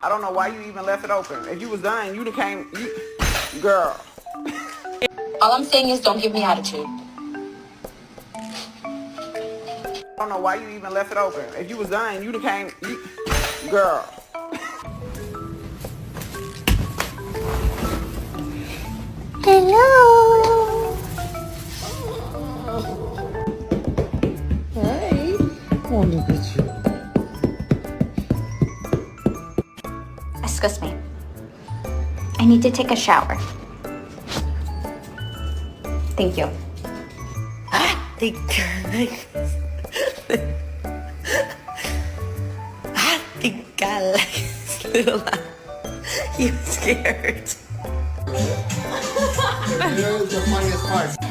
I don't know why you even left it open. If you was done, you'd have came, girl. All I'm saying is don't give me attitude. I don't know why you even left it open. If you was done, you'd have came, girl. Hello. Hey. Oh, look at you. Excuse me. I need to take a shower. Thank you. Think I think I like this little You scared. Here's the funniest part.